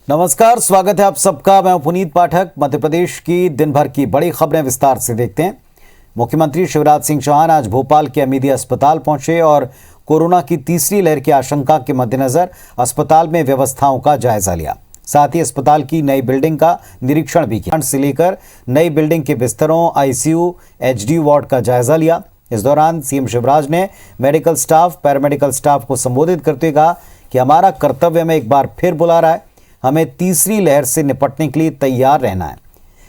नमस्कार, स्वागत है आप सबका। मैं पुनीत पाठक। मध्य प्रदेश की दिन भर की बड़ी खबरें विस्तार से देखते हैं। मुख्यमंत्री शिवराज सिंह चौहान आज भोपाल के अमीदी अस्पताल पहुंचे और कोरोना की तीसरी लहर की आशंका के मद्देनजर अस्पताल में व्यवस्थाओं का जायजा लिया। साथ ही अस्पताल की नई बिल्डिंग का निरीक्षण भी किया। से लेकर नई बिल्डिंग के बिस्तरों, आईसीयू, एचडी वार्ड का जायजा लिया। इस दौरान सीएम शिवराज ने मेडिकल स्टाफ, पैरामेडिकल स्टाफ को संबोधित करते हुए कहा कि हमारा कर्तव्य हमें एक बार फिर बुला रहा है, हमें तीसरी लहर से निपटने के लिए तैयार रहना है।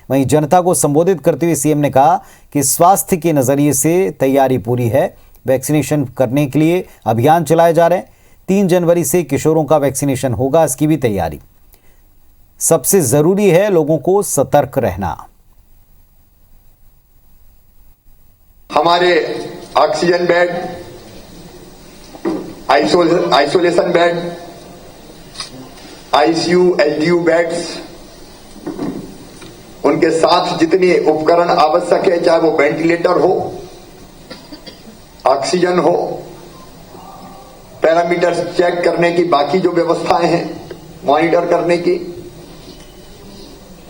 वहीं जनता को संबोधित करते हुए सीएम ने कहा कि स्वास्थ्य के नजरिए से तैयारी पूरी है। वैक्सीनेशन करने के लिए अभियान चलाए जा रहे हैं। 3 जनवरी से किशोरों का वैक्सीनेशन होगा, इसकी भी तैयारी। सबसे जरूरी है लोगों को सतर्क रहना। हमारे oxygen bed, isolation bed, ICU, HDU beds, उनके साथ जितने उपकरण आवश्यक है, चाहे वो वेंटिलेटर हो, ऑक्सीजन हो, पैरामीटर चेक करने की बाकी जो व्यवस्थाएं हैं, मॉनिटर करने की,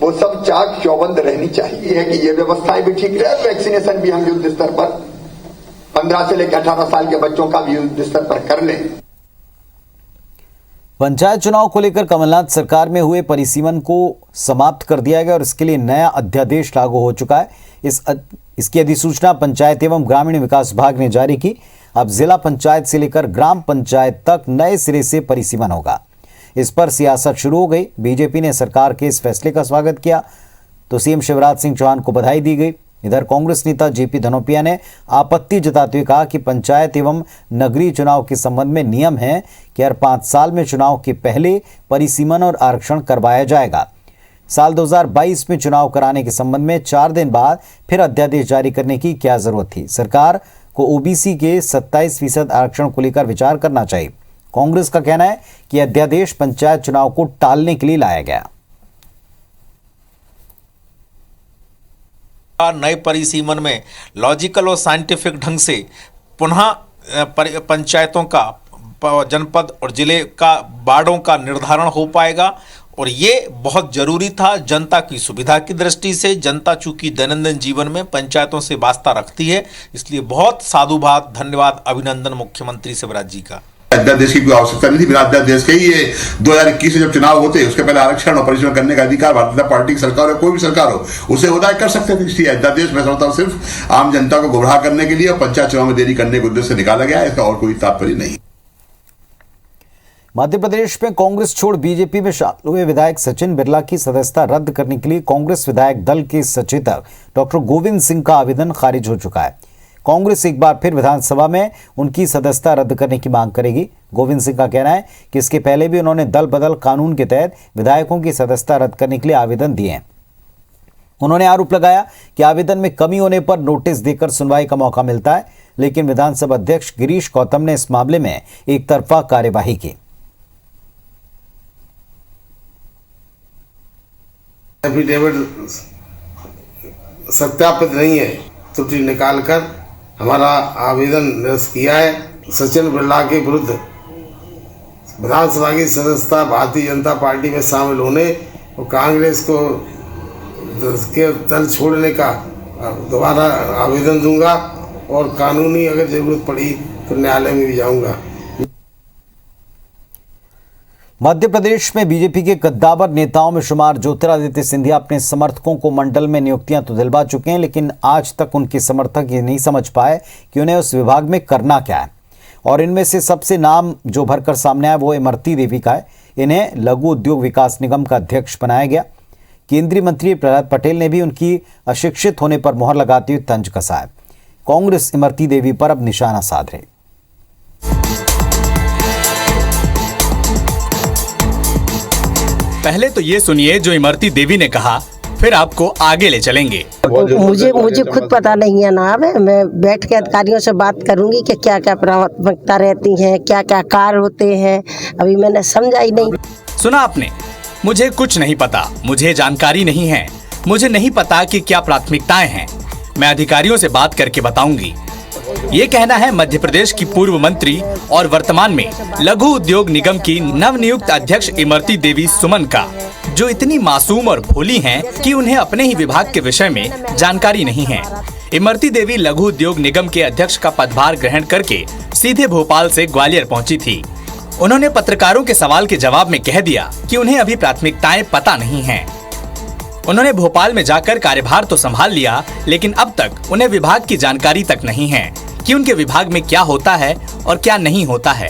वो सब चाक चौबंद रहनी चाहिए है कि ये व्यवस्थाएं भी ठीक रहे। वैक्सीनेशन भी हम युद्ध स्तर पर 15 से लेकर 18 साल के बच्चों का भी युद्ध स्तर पर कर लें। पंचायत चुनाव को लेकर कमलनाथ सरकार में हुए परिसीमन को समाप्त कर दिया गया और इसके लिए नया अध्यादेश लागू हो चुका है। इसकी अधिसूचना पंचायत एवं ग्रामीण विकास विभाग ने जारी की। अब जिला पंचायत से लेकर ग्राम पंचायत तक नए सिरे से परिसीमन होगा। इस पर सियासत शुरू हो गई। बीजेपी ने सरकार के इस फैसले का स्वागत किया तो सीएम शिवराज सिंह चौहान को बधाई दी गई। इधर कांग्रेस नेता जेपी धनोपिया ने आपत्ति जताते हुए कहा कि पंचायत एवं नगरीय चुनाव के संबंध में नियम है कि हर 5 साल में चुनाव के पहले परिसीमन और आरक्षण करवाया जाएगा। साल 2022 में चुनाव कराने के संबंध में 4 दिन बाद फिर अध्यादेश जारी करने की क्या जरूरत थी। सरकार को ओबीसी के 27% आरक्षण को लेकर विचार करना चाहिए। कांग्रेस का कहना है कि अध्यादेश पंचायत चुनाव को टालने के लिए लाया गया। नए परिसीमन में लॉजिकल और साइंटिफिक ढंग से पुनः पंचायतों का, जनपद और जिले का वार्डों का निर्धारण हो पाएगा और ये बहुत जरूरी था जनता की सुविधा की दृष्टि से। जनता चूंकि दैनंदिन जीवन में पंचायतों से वास्ता रखती है, इसलिए बहुत साधुवाद, धन्यवाद, अभिनंदन मुख्यमंत्री शिवराज जी का। अध्यादेश की कोई आवश्यकता नहीं थी। बिना अध्यादेश के ही ये 2021 से जब चुनाव होते उसके पहले आरक्षण और परिसीमन करने का अधिकार भारतीय जनता पार्टी की सरकार हो, कोई भी सरकार हो, उसे होता है, कर सकते थे। इसलिए अध्यादेश मैं समझता हूं सिर्फ आम जनता को गुमराह करने के लिए और पंचायत चुनाव में देरी करने के उद्देश्य से निकाला गया है। इसका और कोई तात्पर्य नहीं। मध्य प्रदेश में कांग्रेस छोड़ बीजेपी में शामिल हुए विधायक सचिन बिरला की सदस्यता रद्द करने के लिए कांग्रेस विधायक दल के सचेतक डॉक्टर गोविंद सिंह का आवेदन खारिज हो चुका है। कांग्रेस एक बार फिर विधानसभा में उनकी सदस्यता रद्द करने की मांग करेगी। गोविंद सिंह का कहना है कि इसके पहले भी उन्होंने दल बदल कानून के तहत विधायकों की सदस्यता रद्द करने के लिए आवेदन दिए हैं। उन्होंने आरोप लगाया कि आवेदन में कमी होने पर नोटिस देकर सुनवाई का मौका मिलता है, लेकिन विधानसभा अध्यक्ष गिरीश गौतम ने इस मामले में एक तरफा कार्यवाही की। एफिडेविट सत्यापित नहीं है, त्रुटि निकालकर हमारा आवेदन निरस्त किया है। सचिन बिरला के विरुद्ध विधानसभा की सदस्यता भारतीय जनता पार्टी में शामिल होने और कांग्रेस को के दल छोड़ने का दोबारा आवेदन दूंगा और कानूनी अगर जरूरत पड़ी तो न्यायालय में भी जाऊंगा। मध्य प्रदेश में बीजेपी के कद्दावर नेताओं में शुमार ज्योतिरादित्य सिंधिया अपने समर्थकों को मंडल में नियुक्तियां तो दिलवा चुके हैं, लेकिन आज तक उनके समर्थक ये नहीं समझ पाए कि उन्हें उस विभाग में करना क्या है। और इनमें से सबसे नाम जो भरकर सामने आया वो इमरती देवी का है। इन्हें लघु उद्योग विकास निगम का अध्यक्ष बनाया गया। केंद्रीय मंत्री प्रहलाद पटेल ने भी उनकी अशिक्षित होने पर मोहर लगाते हुए तंज कसा है। कांग्रेस इमरती देवी पर अब निशाना साध रही। पहले तो ये सुनिए जो इमरती देवी ने कहा, फिर आपको आगे ले चलेंगे। मुझे खुद पता नहीं है नाम है। मैं बैठ के अधिकारियों से बात करूंगी कि क्या क्या प्राथमिकता रहती हैं, क्या क्या कार्य होते हैं। अभी मैंने समझा ही नहीं। सुना आपने, मुझे कुछ नहीं पता, मुझे जानकारी नहीं है, मुझे नहीं पता कि क्या प्राथमिकताएं हैं। मैं अधिकारियों से बात करके बताऊंगी। ये कहना है मध्य प्रदेश की पूर्व मंत्री और वर्तमान में लघु उद्योग निगम की नवनियुक्त अध्यक्ष इमरती देवी सुमन का, जो इतनी मासूम और भोली हैं कि उन्हें अपने ही विभाग के विषय में जानकारी नहीं है। इमरती देवी लघु उद्योग निगम के अध्यक्ष का पदभार ग्रहण करके सीधे भोपाल से ग्वालियर पहुंची थी। उन्होंने पत्रकारों के सवाल के जवाब में कह दिया कि उन्हें अभी प्राथमिकताएं पता नहीं हैं। उन्होंने भोपाल में जाकर कार्यभार तो संभाल लिया, लेकिन अब तक उन्हें विभाग की जानकारी तक नहीं है कि उनके विभाग में क्या होता है और क्या नहीं होता है।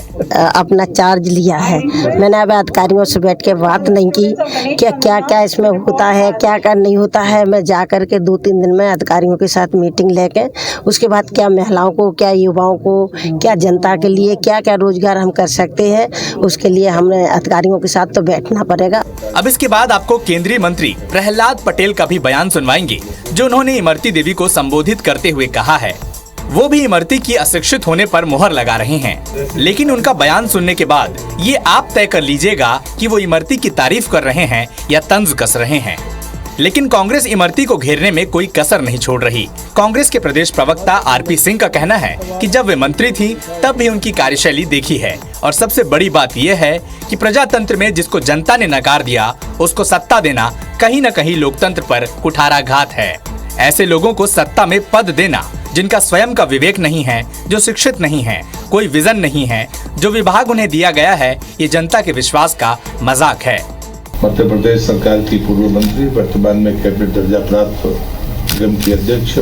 अपना चार्ज लिया है, मैंने अब अधिकारियों से बैठ के बात नहीं की कि क्या क्या इसमें होता है, क्या क्या नहीं होता है। मैं जा कर के 2-3 दिन में अधिकारियों के साथ मीटिंग लेके उसके बाद क्या महिलाओं को, क्या युवाओं को, क्या जनता के लिए क्या क्या रोजगार हम कर सकते हैं, उसके लिए हमें अधिकारियों के साथ तो बैठना पड़ेगा। अब इसके बाद आपको केंद्रीय मंत्री प्रहलाद पटेल का भी बयान सुनवाएंगे, जो उन्होंने इमरती देवी को संबोधित करते हुए कहा है। वो भी इमरती की अशिक्षित होने पर मुहर लगा रहे हैं, लेकिन उनका बयान सुनने के बाद ये आप तय कर लीजिएगा कि वो इमरती की तारीफ कर रहे हैं या तंज कस रहे हैं। लेकिन कांग्रेस इमरती को घेरने में कोई कसर नहीं छोड़ रही। कांग्रेस के प्रदेश प्रवक्ता आरपी सिंह का कहना है कि जब वे मंत्री थी तब भी उनकी कार्यशैली देखी है, और सबसे बड़ी बात यह है कि प्रजातंत्र में जिसको जनता ने नकार दिया उसको सत्ता देना कहीं न कहीं लोकतंत्र पर कुठाराघात है। ऐसे लोगों को सत्ता में पद देना जिनका स्वयं का विवेक नहीं है, जो शिक्षित नहीं है, कोई विजन नहीं है, जो विभाग उन्हें दिया गया है, ये जनता के विश्वास का मजाक है। मध्य प्रदेश सरकार की पूर्व मंत्री, वर्तमान में कैबिनेट दर्जा प्राप्त निगम की अध्यक्ष,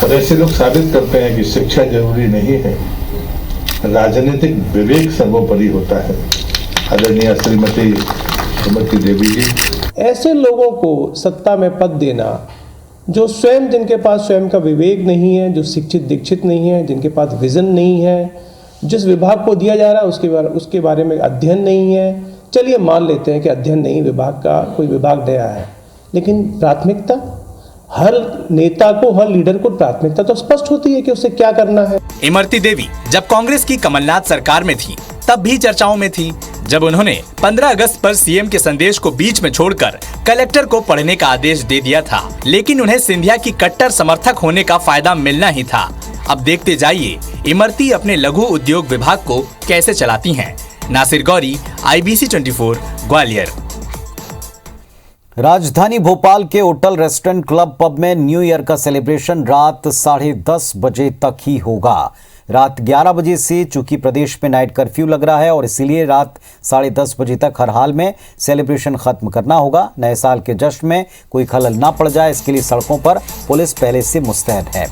और ऐसे लोग साबित करते हैं कि शिक्षा जरूरी नहीं है, राजनीतिक विवेक सर्वोपरि होता है। आदरणीय श्रीमती इमरती देवी जी, ऐसे लोगों को सत्ता में पद देना जो स्वयं, जिनके पास स्वयं का विवेक नहीं है, जो शिक्षित दीक्षित नहीं है, जिनके पास विजन नहीं है, जिस विभाग को दिया जा रहा है उसके बारे में अध्ययन नहीं है। चलिए मान लेते हैं कि अध्ययन नहीं, विभाग का कोई विभाग नया है, लेकिन प्राथमिकता हर नेता को, हर लीडर को प्राथमिकता तो स्पष्ट होती है कि उसे क्या करना है। इमरती देवी जब कांग्रेस की कमलनाथ सरकार में थी तब भी चर्चाओं में थी, जब उन्होंने 15 अगस्त पर सीएम के संदेश को बीच में छोड़कर कलेक्टर को पढ़ने का आदेश दे दिया था। लेकिन उन्हें सिंधिया की कट्टर समर्थक होने का फायदा मिलना ही था। अब देखते जाइए इमरती अपने लघु उद्योग विभाग को कैसे चलाती हैं। नासिर गौरी, IBC 24, ग्वालियर। राजधानी भोपाल के होटल रेस्टोरेंट क्लब पब में न्यू ईयर का सेलिब्रेशन रात 10:30 बजे तक ही होगा। रात 11 बजे से चूंकि प्रदेश में नाइट कर्फ्यू लग रहा है और इसीलिए रात 10:30 बजे तक हर हाल में सेलिब्रेशन खत्म करना होगा। नए साल के जश्न में कोई खलल ना पड़ जाए, इसके लिए सड़कों पर पुलिस पहले से मुस्तैद है।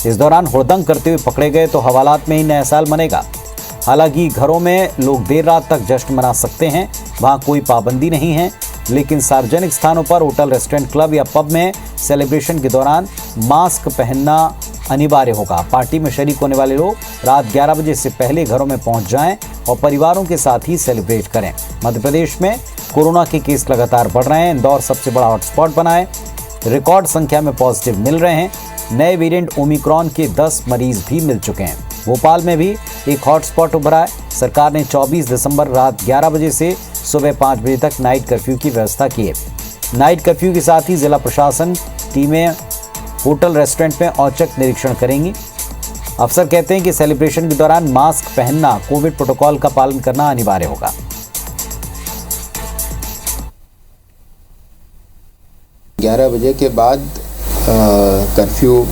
इस दौरान हुड़दंग करते हुए पकड़े गए तो हवालात में ही नया साल मनेगा। हालांकि घरों में लोग देर रात तक जश्न मना सकते हैं, वहां कोई पाबंदी नहीं है, लेकिन सार्वजनिक स्थानों पर होटल, रेस्टोरेंट, क्लब या पब में सेलिब्रेशन के दौरान मास्क पहनना अनिवार्य होगा। पार्टी में शरीक होने वाले लोग रात 11 बजे से पहले घरों में पहुंच जाएं और परिवारों के साथ ही सेलिब्रेट करें। मध्य प्रदेश में कोरोना के केस लगातार बढ़ रहे हैं। इंदौर सबसे बड़ा हॉटस्पॉट बना है, रिकॉर्ड संख्या में पॉजिटिव मिल रहे हैं। नए वेरिएंट ओमिक्रॉन के 10 मरीज भी मिल चुके हैं। भोपाल में भी एक हॉटस्पॉट उभरा है। सरकार ने 24 दिसंबर रात 11 बजे से सुबह 5 बजे तक नाइट कर्फ्यू की व्यवस्था की है। नाइट कर्फ्यू के साथ ही जिला प्रशासन टीमें होटल, रेस्टोरेंट में औचक निरीक्षण करेंगी। अफसर कहते हैं कि सेलिब्रेशन के दौरान मास्क पहनना, कोविड प्रोटोकॉल का पालन करना अनिवार्य होगा। 11 बजे के बाद कर्फ्यू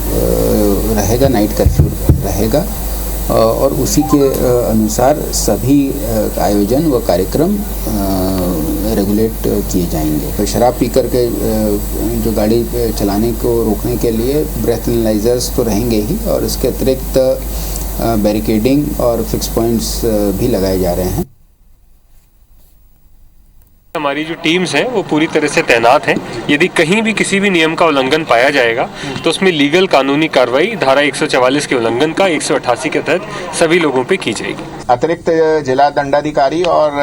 रहेगा, नाइट कर्फ्यू रहेगा और उसी के अनुसार सभी आयोजन व कार्यक्रम रेगुलेट किए जाएंगे। तो शराब पी करके जो गाड़ी चलाने को रोकने के लिए ब्रेथ एनालाइजर्स तो रहेंगे ही, और इसके अतिरिक्त बैरिकेडिंग और फिक्स पॉइंट्स भी लगाए जा रहे हैं। हमारी जो टीम्स हैं वो पूरी तरह से तैनात हैं। यदि कहीं भी किसी भी नियम का उल्लंघन पाया जाएगा तो उसमें लीगल कानूनी कार्रवाई धारा 144 के उल्लंघन का 188 के तहत सभी लोगों पे की जाएगी। अतिरिक्त जिला दंडाधिकारी और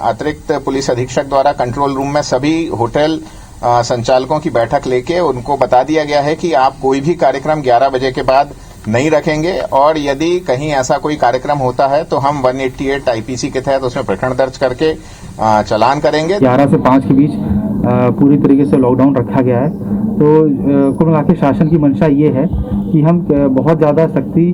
अतिरिक्त पुलिस अधीक्षक द्वारा कंट्रोल रूम में सभी होटल संचालकों की बैठक लेके उनको बता दिया गया है कि आप कोई भी कार्यक्रम 11 बजे के बाद नहीं रखेंगे, और यदि कहीं ऐसा कोई कार्यक्रम होता है तो हम 188 IPC के तहत उसमें प्रकरण दर्ज करके चालान करेंगे। 11 से 5 के बीच पूरी तरीके से लॉकडाउन रखा गया है तो कुल मिला के शासन की मंशा ये है कि हम बहुत ज़्यादा सख्ती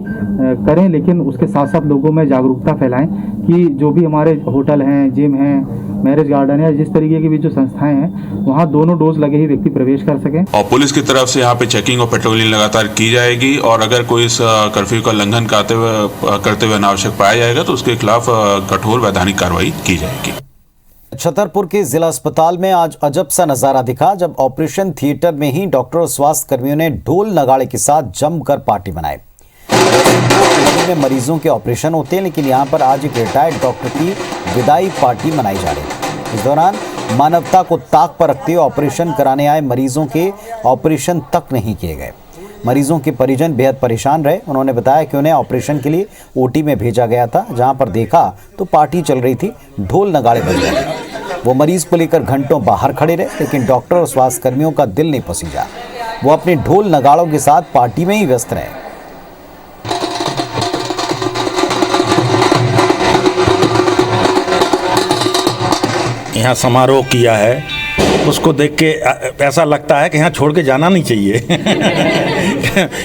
करें, लेकिन उसके साथ साथ लोगों में जागरूकता फैलाएं कि जो भी हमारे होटल हैं, जिम हैं, मैरिज गार्डन है, जिस तरीके की भी जो संस्थाएं हैं, वहाँ दोनों डोज लगे ही व्यक्ति प्रवेश कर सकें। और पुलिस की तरफ से यहाँ पे चेकिंग और पेट्रोलिंग लगातार की जाएगी और अगर कोई इस कर्फ्यू का उल्लंघन करते हुए अनावश्यक पाया जाएगा तो उसके खिलाफ कठोर वैधानिक कार्रवाई की जाएगी। छतरपुर के जिला अस्पताल में आज अजब सा नजारा दिखा जब ऑपरेशन थिएटर में ही डॉक्टर और स्वास्थ्य कर्मियों ने ढोल नगाड़े के साथ जमकर पार्टी बनाई। में मरीजों के ऑपरेशन होते हैं, लेकिन यहां पर आज एक रिटायर्ड डॉक्टर की विदाई पार्टी मनाई जा रही है। इस दौरान मानवता को ताक पर रखते हुए ऑपरेशन कराने आए मरीजों के ऑपरेशन तक नहीं किए गए। मरीजों के परिजन बेहद परेशान रहे। उन्होंने बताया कि उन्हें ऑपरेशन के लिए ओटी में भेजा गया था, जहां पर देखा तो पार्टी चल रही थी, ढोल नगाड़े बज रहे थे। वो मरीज को लेकर घंटों बाहर खड़े रहे, लेकिन डॉक्टर और स्वास्थ्य कर्मियों का दिल नहीं पसीजा। वो अपने ढोल नगाड़ों के साथ पार्टी में ही व्यस्त रहे। यहाँ समारोह किया है, उसको देख के ऐसा लगता है कि यहाँ छोड़ के जाना नहीं चाहिए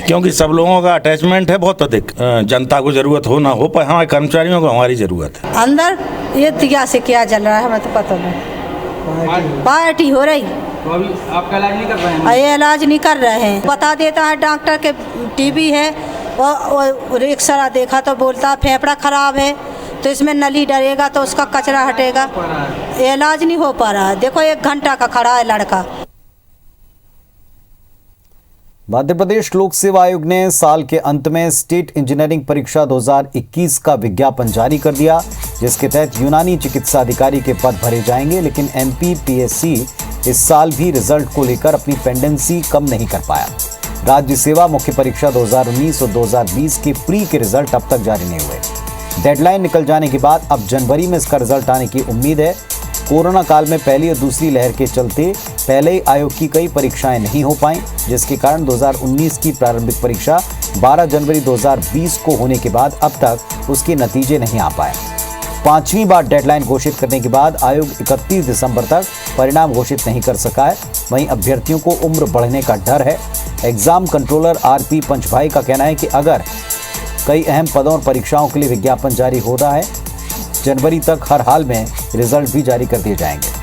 क्योंकि सब लोगों का अटैचमेंट है बहुत अधिक। जनता को ज़रूरत हो ना हो, पर हमारे कर्मचारियों को हमारी ज़रूरत है। अंदर ये दिया से क्या चल रहा है हमें तो पता नहीं। पार्टी हो रही तो अभी आपका इलाज नहीं कर रहे हैं? ये इलाज नहीं कर रहे हैं। बता देता है डॉक्टर के टीबी है, वो एक्सरा देखा तो बोलता है फेफड़ा खराब है, तो इसमें नली डरेगा तो उसका कचरा हटेगा। इलाज नहीं हो पा रहा है। देखो 1 घंटा का खड़ा है लड़का। मध्य प्रदेश लोक सेवा आयोग ने साल के अंत में स्टेट इंजीनियरिंग परीक्षा 2021 का विज्ञापन जारी कर दिया, जिसके तहत यूनानी चिकित्सा अधिकारी के पद भरे जाएंगे। लेकिन एमपीपीएससी इस साल भी रिजल्ट को लेकर अपनी पेंडेंसी कम नहीं कर पाया। राज्य सेवा मुख्य परीक्षा 2019 और 2020 के प्री के रिजल्ट अब तक जारी नहीं हुए। डेडलाइन निकल जाने के बाद अब जनवरी में इसका रिजल्ट आने की उम्मीद है। कोरोना काल में पहली और दूसरी लहर के चलते पहले ही आयोग की कई परीक्षाएं नहीं हो पाईं, जिसके कारण 2019 की प्रारंभिक परीक्षा 12 जनवरी 2020 को होने के बाद अब तक उसके नतीजे नहीं आ पाए। 5वीं बार डेडलाइन घोषित करने के बाद आयोग 31 दिसंबर तक परिणाम घोषित नहीं कर सका है। वहीं अभ्यर्थियों को उम्र बढ़ने का डर है। एग्जाम कंट्रोलर आरपी पंचभाई का कहना है कि अगर कई अहम पदों और परीक्षाओं के लिए विज्ञापन जारी हो रहा है, जनवरी तक हर हाल में रिजल्ट भी जारी कर दिए जाएंगे।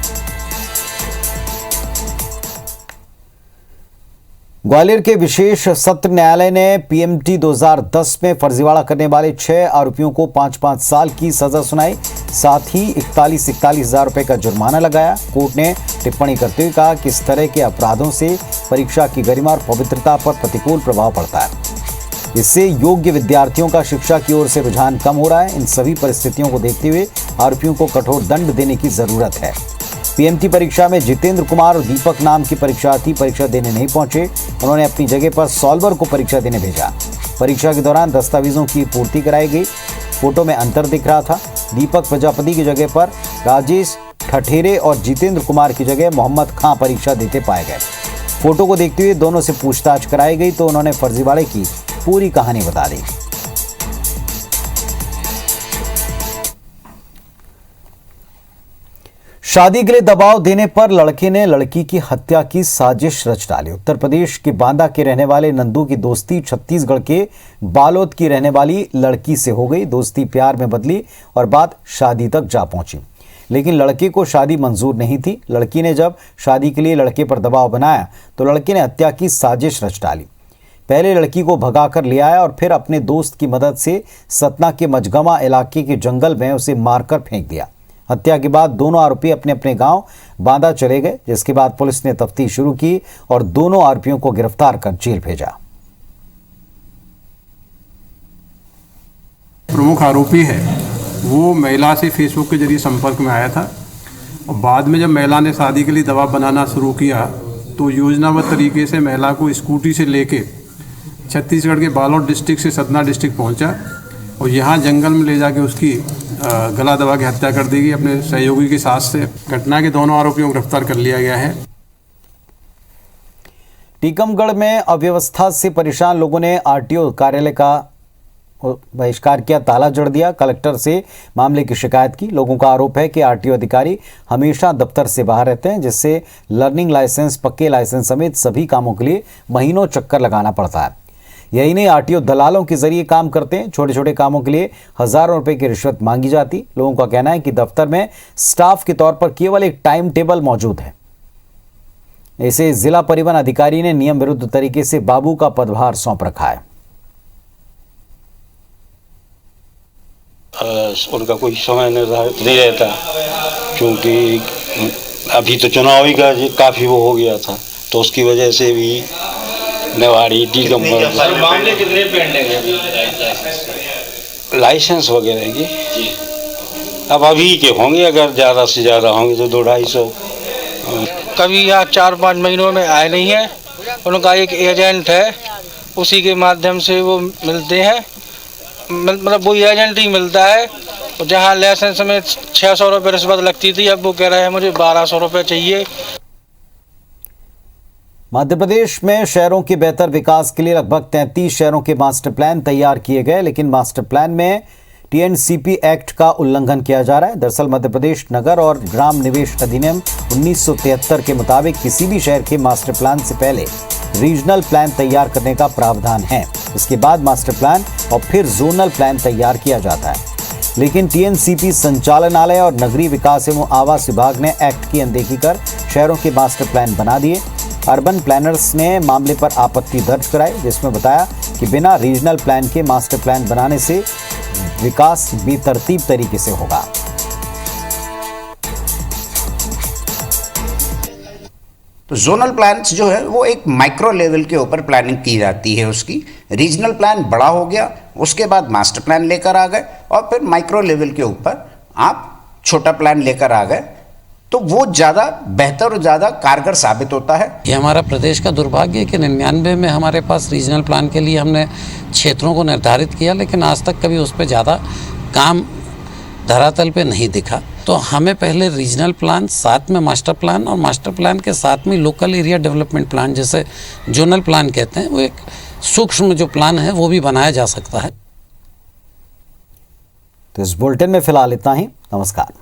ग्वालियर के विशेष सत्र न्यायालय ने पीएमटी 2010 में फर्जीवाड़ा करने वाले 6 आरोपियों को 5-5 साल की सजा सुनाई। साथ ही 41 हजार रुपए का जुर्माना लगाया। कोर्ट ने टिप्पणी करते हुए कहा कि इस तरह के अपराधों से परीक्षा की गरिमा और पवित्रता पर प्रतिकूल प्रभाव पड़ता है। इससे योग्य विद्यार्थियों का शिक्षा की ओर से रुझान कम हो रहा है। इन सभी परिस्थितियों को देखते हुए आरोपियों को कठोर दंड देने की जरूरत है। पीएमटी परीक्षा में जितेंद्र कुमार और दीपक नाम के परीक्षार्थी परीक्षा देने नहीं पहुंचे। उन्होंने अपनी जगह पर सॉल्वर को परीक्षा देने भेजा। परीक्षा के दौरान दस्तावेजों की पूर्ति कराई गई। फोटो में अंतर दिख रहा था। दीपक प्रजापति की जगह पर राजेश ठठेरे और जितेंद्र कुमार की जगह मोहम्मद खां परीक्षा देते पाए गए। फोटो को देखते हुए दोनों से पूछताछ कराई गई तो उन्होंने फर्जीवाड़े की पूरी कहानी बता दी। शादी के लिए दबाव देने पर लड़के ने लड़की की हत्या की साजिश रच डाली। उत्तर प्रदेश के बांदा के रहने वाले नंदू की दोस्ती छत्तीसगढ़ के बालोद की रहने वाली लड़की से हो गई। दोस्ती प्यार में बदली और बात शादी तक जा पहुंची, लेकिन लड़के को शादी मंजूर नहीं थी। लड़की ने जब शादी के लिए लड़के पर दबाव बनाया तो लड़के ने हत्या की साजिश रच डाली। पहले लड़की को भगाकर ले आया और फिर अपने दोस्त की मदद से सतना के मझगमा इलाके के जंगल में उसे मारकर फेंक दिया। हत्या के बाद दोनों आरोपी अपने अपने गांव बांदा चले गए, जिसके बाद पुलिस ने तफ्तीश शुरू की और दोनों आरोपियों को गिरफ्तार कर जेल भेजा। प्रमुख आरोपी है वो महिला से फेसबुक के जरिए संपर्क में आया था और बाद में जब महिला ने शादी के लिए दबाव बनाना शुरू किया तो योजनाबद्ध तरीके से महिला को स्कूटी से लेके छत्तीसगढ़ के बालोद डिस्ट्रिक्ट से सतना डिस्ट्रिक्ट पहुंचा और यहाँ जंगल में ले जाके उसकी गला दबा के हत्या कर दी गई अपने सहयोगी के साथ से। घटना के दोनों आरोपियों को गिरफ्तार कर लिया गया है। टीकमगढ़ में अव्यवस्था से परेशान लोगों ने आरटीओ कार्यालय का बहिष्कार किया, ताला जड़ दिया, कलेक्टर से मामले की शिकायत की। लोगों का आरोप है कि आरटीओ अधिकारी हमेशा दफ्तर से बाहर रहते हैं, जिससे लर्निंग लाइसेंस, पक्के लाइसेंस समेत सभी कामों के लिए महीनों चक्कर लगाना पड़ता है। यही नहीं, आरटीओ दलालों के जरिए काम करते हैं। छोटे छोटे कामों के लिए हजारों रुपए की रिश्वत मांगी जाती। लोगों का कहना है कि दफ्तर में स्टाफ के तौर पर केवल एक टाइम टेबल मौजूद है। इसे जिला परिवहन अधिकारी ने नियम विरुद्ध तरीके से बाबू का पदभार सौंप रखा है। उनका कोई समय निर्धारित नहीं रहता, क्योंकि अभी तो चुनाव ही का काफी वो हो गया था, तो उसकी वजह से भी नेवाड़ी मामले कितने पेंडिंग है लाइसेंस वगैरह की? अब अभी के होंगे, अगर ज़्यादा से ज़्यादा होंगे तो 200-250। कभी यहाँ 4-5 महीनों में आए नहीं है। उनका एक एजेंट है, उसी के माध्यम से वो मिलते हैं, मतलब वो एजेंट ही मिलता है। जहाँ लाइसेंस में 600 रुपये रिश्वत लगती थी, अब वो कह रहे हैं मुझे 1200 रुपये चाहिए। मध्य प्रदेश में शहरों के बेहतर विकास के लिए लगभग 33 शहरों के मास्टर प्लान तैयार किए गए, लेकिन मास्टर प्लान में टीएनसीपी एक्ट का उल्लंघन किया जा रहा है। दरअसल मध्य प्रदेश नगर और ग्राम निवेश अधिनियम 1973 के मुताबिक किसी भी शहर के मास्टर प्लान से पहले रीजनल प्लान तैयार करने का प्रावधान है। इसके बाद मास्टर प्लान और फिर जोनल प्लान तैयार किया जाता है। लेकिन टीएनसीपी संचालनालय और नगरीय विकास एवं आवास विभाग ने एक्ट की अनदेखी कर शहरों के मास्टर प्लान बना दिए। अर्बन प्लानर्स ने मामले पर आपत्ति दर्ज कराई, जिसमें बताया कि बिना रीजनल प्लान के मास्टर प्लान बनाने से विकास बेतरतीब तरीके से होगा। तो जोनल प्लान्स जो है वो एक माइक्रो लेवल के ऊपर प्लानिंग की जाती है उसकी। रीजनल प्लान बड़ा हो गया, उसके बाद मास्टर प्लान लेकर आ गए और फिर माइक्रो लेवल के ऊपर आप छोटा प्लान लेकर आ गए, तो वो ज़्यादा बेहतर और ज़्यादा कारगर साबित होता है। ये हमारा प्रदेश का दुर्भाग्य है कि 99 में हमारे पास रीजनल प्लान के लिए हमने क्षेत्रों को निर्धारित किया, लेकिन आज तक कभी उस पर ज़्यादा काम धरातल पे नहीं दिखा। तो हमें पहले रीजनल प्लान, साथ में मास्टर प्लान और मास्टर प्लान के साथ में लोकल एरिया डेवलपमेंट प्लान, जैसे जोनल प्लान कहते हैं, वो एक सूक्ष्म जो प्लान है वो भी बनाया जा सकता है। तो इस बुलेटिन में फिलहाल इतना ही। नमस्कार।